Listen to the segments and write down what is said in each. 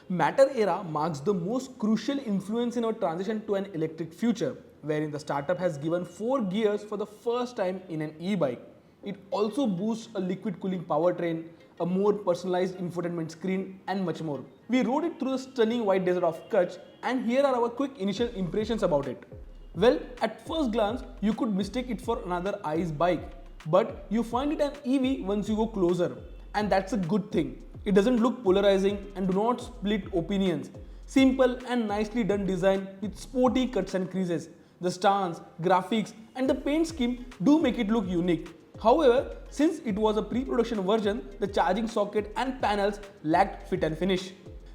Matter Era marks the most crucial influence in our transition to an electric future, wherein the startup has given 4 gears for the first time in an e-bike. It also boosts a liquid cooling powertrain, a more personalized infotainment screen, and much more. We rode it through the stunning white desert of Kutch, and here are our quick initial impressions about it. Well, at first glance, you could mistake it for another ICE bike, but you find it an EV once you go closer, and that's a good thing. It doesn't look polarizing and do not split opinions. Simple and nicely done design with sporty cuts and creases. The stance, graphics, and the paint scheme do make it look unique. However, since it was a pre-production version, the charging socket and panels lacked fit and finish.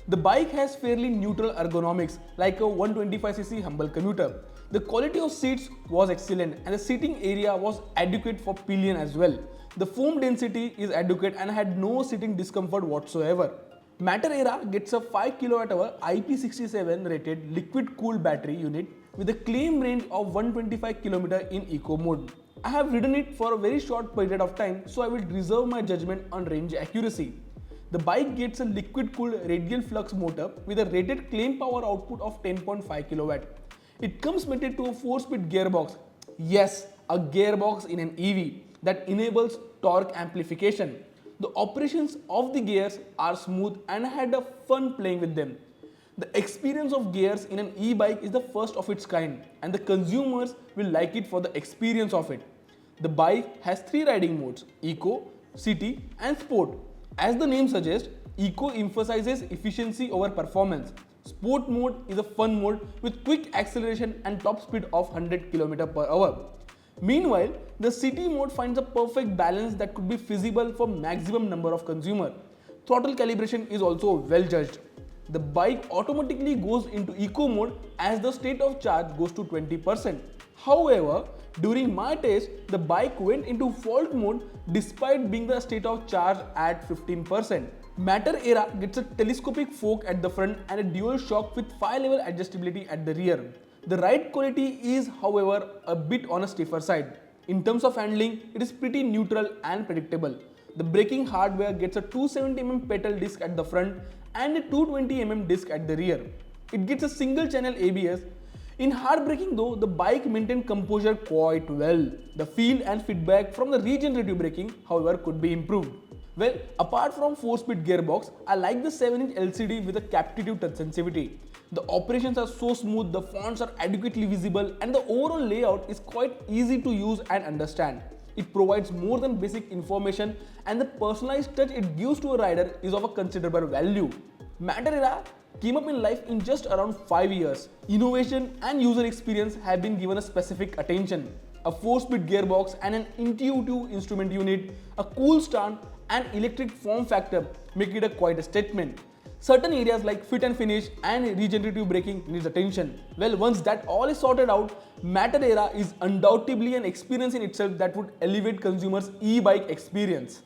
The bike has fairly neutral ergonomics like a 125cc humble commuter. The quality of seats was excellent and the seating area was adequate for pillion as well. The foam density is adequate and had no sitting discomfort whatsoever. Matter Aera gets a 5 kWh IP67 rated liquid cooled battery unit with a claim range of 125 km in eco mode. I have ridden it for a very short period of time, so I will reserve my judgment on range accuracy. The bike gets a liquid cooled radial flux motor with a rated claim power output of 10.5 kW. It comes mated to a 4-speed gearbox. Yes, a gearbox in an EV that enables torque amplification. The operations of the gears are smooth and I had a fun playing with them. The experience of gears in an e-bike is the first of its kind and the consumers will like it for the experience of it. The bike has 3 riding modes: Eco, City and Sport. As the name suggests, Eco emphasizes efficiency over performance. Sport mode is a fun mode with quick acceleration and top speed of 100 km per hour. Meanwhile, the City mode finds a perfect balance that could be feasible for maximum number of consumers. Throttle calibration is also well judged. The bike automatically goes into eco mode as the state of charge goes to 20%. However, during my test, the bike went into fault mode despite being the state of charge at 15%. Matter Aera gets a telescopic fork at the front and a dual shock with 5-level adjustability at the rear. The ride quality is, however, a bit on a stiffer side. In terms of handling, it is pretty neutral and predictable. The braking hardware gets a 270mm pedal disc at the front and a 220mm disc at the rear. It gets a single channel ABS. In hard braking though, the bike maintained composure quite well. The feel and feedback from the regenerative braking, however, could be improved. Well, apart from 4-speed gearbox, I like the 7-inch LCD with a captive touch sensitivity. The operations are so smooth, the fonts are adequately visible and the overall layout is quite easy to use and understand. It provides more than basic information and the personalized touch it gives to a rider is of a considerable value. Matter Aera came up in life in just around 5 years. Innovation and user experience have been given a specific attention. A 4-speed gearbox and an intuitive instrument unit, a cool stand and electric form factor make it quite a statement. Certain areas like fit and finish and regenerative braking needs attention. Well, once that all is sorted out, Matter Aera is undoubtedly an experience in itself that would elevate consumers' e-bike experience.